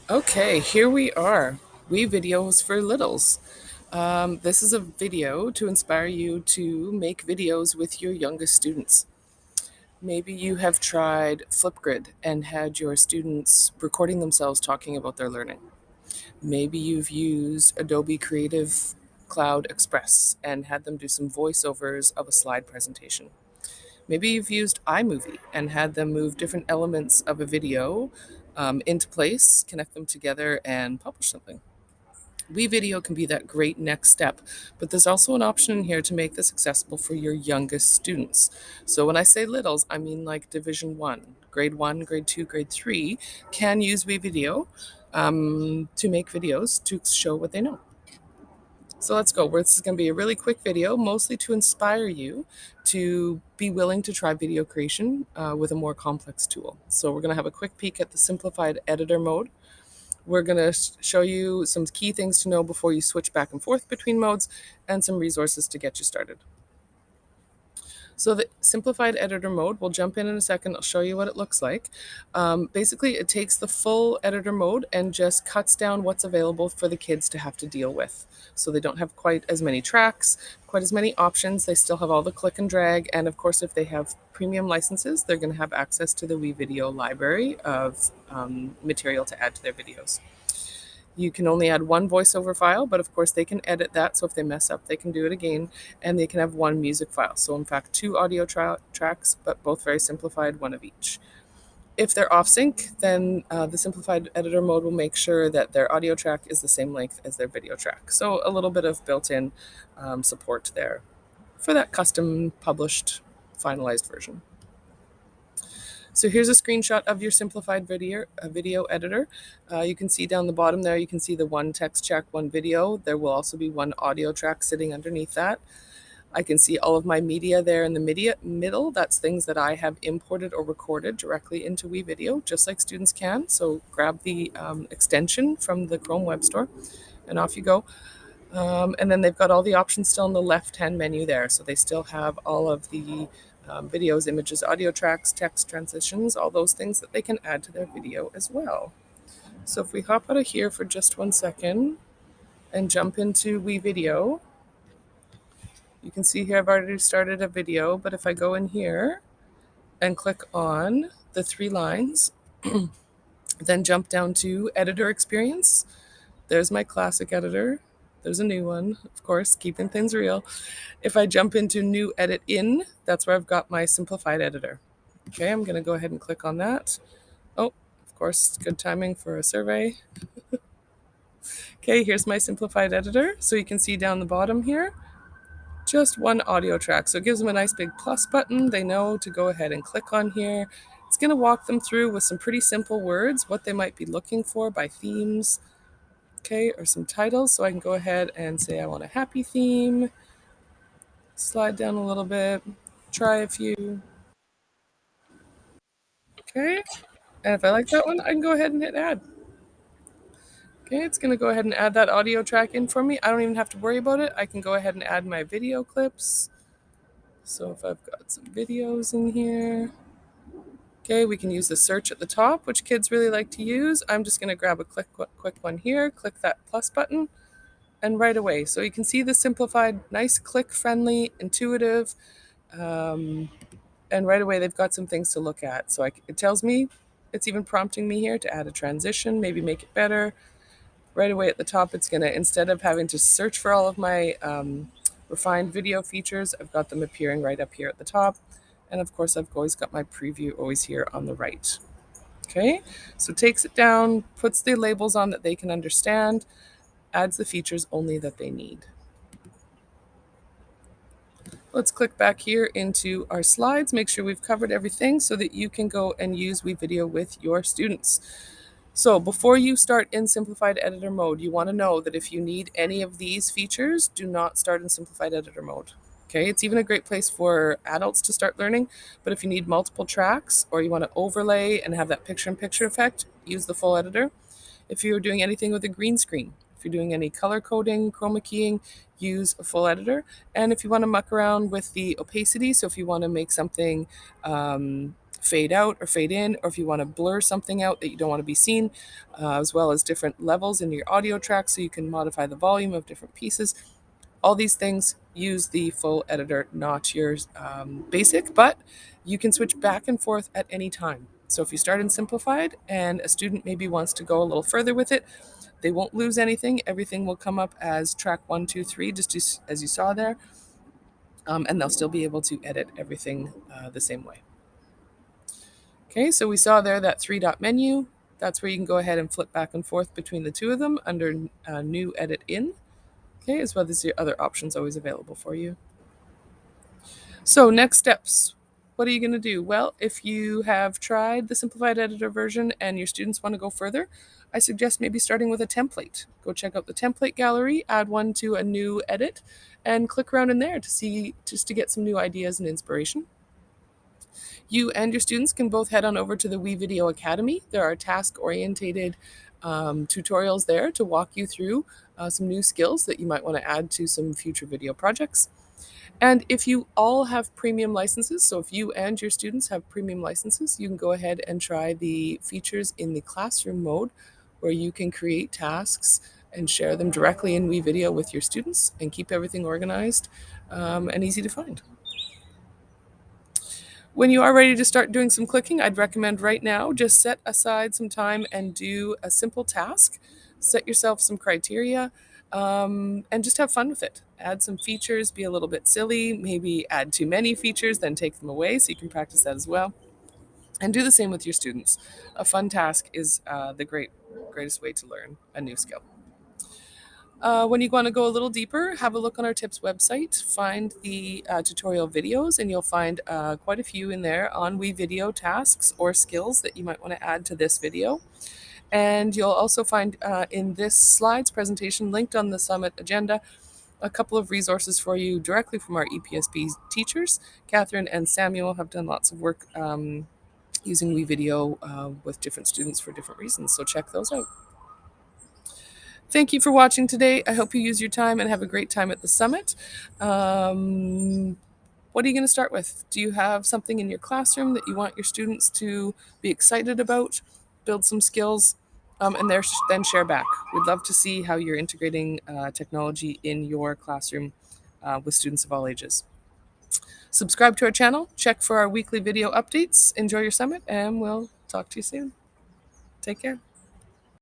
Okay, here we are. WeVideos for Littles. This is a video to inspire you to make videos with your youngest students. Maybe you have tried Flipgrid and had your students recording themselves talking about their learning. Maybe you've used Adobe Creative Cloud Express and had them do some voiceovers of a slide presentation. Maybe you've used iMovie and had them move different elements of a video into place, connect them together, and publish something. WeVideo can be that great next step, but there's also an option in here to make this accessible for your youngest students. So when I say littles, I mean like Division 1, Grade 1, Grade 2, Grade 3 can use WeVideo to make videos to show what they know. So let's go. This is going to be a really quick video, mostly to inspire you to be willing to try video creation with a more complex tool. So we're going to have a quick peek at the simplified editor mode. We're going to show you some key things to know before you switch back and forth between modes and some resources to get you started. So the simplified editor mode, we'll jump in a second. I'll show you what it looks like. Basically, it takes the full editor mode and just cuts down what's available for the kids to have to deal with. So they don't have quite as many tracks, quite as many options. They still have all the click and drag. And of course, if they have premium licenses, they're going to have access to the WeVideo library of material to add to their videos. You can only add one voiceover file, but of course they can edit that. So if they mess up, they can do it again, and they can have one music file. So in fact, two audio tracks, but both very simplified, one of each. If they're off sync, then the simplified editor mode will make sure that their audio track is the same length as their video track. So a little bit of built-in support there for that custom published finalized version. So here's a screenshot of your simplified video editor. You can see down the bottom there, you can see the one text track, one video. There will also be one audio track sitting underneath that. I can see all of my media there in the middle. That's things that I have imported or recorded directly into WeVideo, just like students can. So grab the extension from the Chrome Web Store and off you go. And then they've got all the options still in the left-hand menu there. So they still have all of the videos, images, audio tracks, text transitions, all those things that they can add to their video as well. So if we hop out of here for just 1 second and jump into WeVideo, you can see here I've already started a video, but if I go in here and click on the three lines, then jump down to editor experience, there's my classic editor. There's a new one, of course, keeping things real. If I jump into new edit in, that's where I've got my simplified editor. Okay, I'm going to go ahead and click on that. Oh, of course, good timing for a survey. Okay, here's my simplified editor. So you can see down the bottom here, just one audio track. So it gives them a nice big plus button. They know to go ahead and click on here. It's going to walk them through with some pretty simple words, what they might be looking for by themes, okay, or some titles. So I can go ahead and say I want a happy theme, slide down a little bit, try a few. Okay, and if I like that one, I can go ahead and hit add. Okay, it's going to go ahead and add that audio track in for me. I don't even have to worry about it. I can go ahead and add my video clips. So if I've got some videos in here, okay, we can use the search at the top, which kids really like to use. I'm just going to grab a quick one here, click that plus button, and right away. So you can see the simplified, nice, click-friendly, intuitive, and right away they've got some things to look at. So it tells me, it's even prompting me here to add a transition, maybe make it better. Right away at the top, it's going to, instead of having to search for all of my refined video features, I've got them appearing right up here at the top. And of course, I've always got my preview always here on the right. Okay, so takes it down, puts the labels on that they can understand, adds the features only that they need. Let's click back here into our slides, make sure we've covered everything so that you can go and use WeVideo with your students. So before you start in simplified editor mode, you want to know that if you need any of these features, do not start in simplified editor mode. Okay, it's even a great place for adults to start learning, but if you need multiple tracks or you want to overlay and have that picture-in-picture effect, use the full editor. If you're doing anything with a green screen, if you're doing any color coding, chroma keying, use a full editor. And if you want to muck around with the opacity, so if you want to make something fade out or fade in, or if you want to blur something out that you don't want to be seen, as well as different levels in your audio track so you can modify the volume of different pieces. All these things use the full editor, not your basic, but you can switch back and forth at any time. So if you start in Simplified and a student maybe wants to go a little further with it, they won't lose anything. Everything will come up as track 1, 2, 3, just as you saw there, and they'll still be able to edit everything the same way. Okay, so we saw there that 3-dot menu. That's where you can go ahead and flip back and forth between the two of them under New Edit In. Okay, as well as your other options always available for you. So next steps. What are you going to do? Well, if you have tried the simplified editor version and your students want to go further, I suggest maybe starting with a template. Go check out the template gallery, add one to a new edit, and click around in there to see, just to get some new ideas and inspiration. You and your students can both head on over to the WeVideo Academy. There are task-orientated tutorials there to walk you through some new skills that you might want to add to some future video projects. And if you all have premium licenses, so if you and your students have premium licenses, you can go ahead and try the features in the classroom mode where you can create tasks and share them directly in WeVideo with your students and keep everything organized and easy to find. When you are ready to start doing some clicking, I'd recommend right now just set aside some time and do a simple task. Set yourself some criteria and just have fun with it. Add some features, be a little bit silly, maybe add too many features, then take them away so you can practice that as well. And do the same with your students. A fun task is the greatest way to learn a new skill. When you want to go a little deeper, have a look on our tips website, find the tutorial videos, and you'll find quite a few in there on WeVideo tasks or skills that you might want to add to this video. And you'll also find in this slides presentation linked on the summit agenda a couple of resources for you directly from our EPSB teachers. Catherine and Samuel have done lots of work using WeVideo with different students for different reasons, so check those out. Thank you for watching today. I hope you use your time and have a great time at the summit. What are you going to start with? Do you have something in your classroom that you want your students to be excited about, build some skills, and then share back? We'd love to see how you're integrating technology in your classroom with students of all ages. Subscribe to our channel, check for our weekly video updates, enjoy your summit, and we'll talk to you soon. Take care.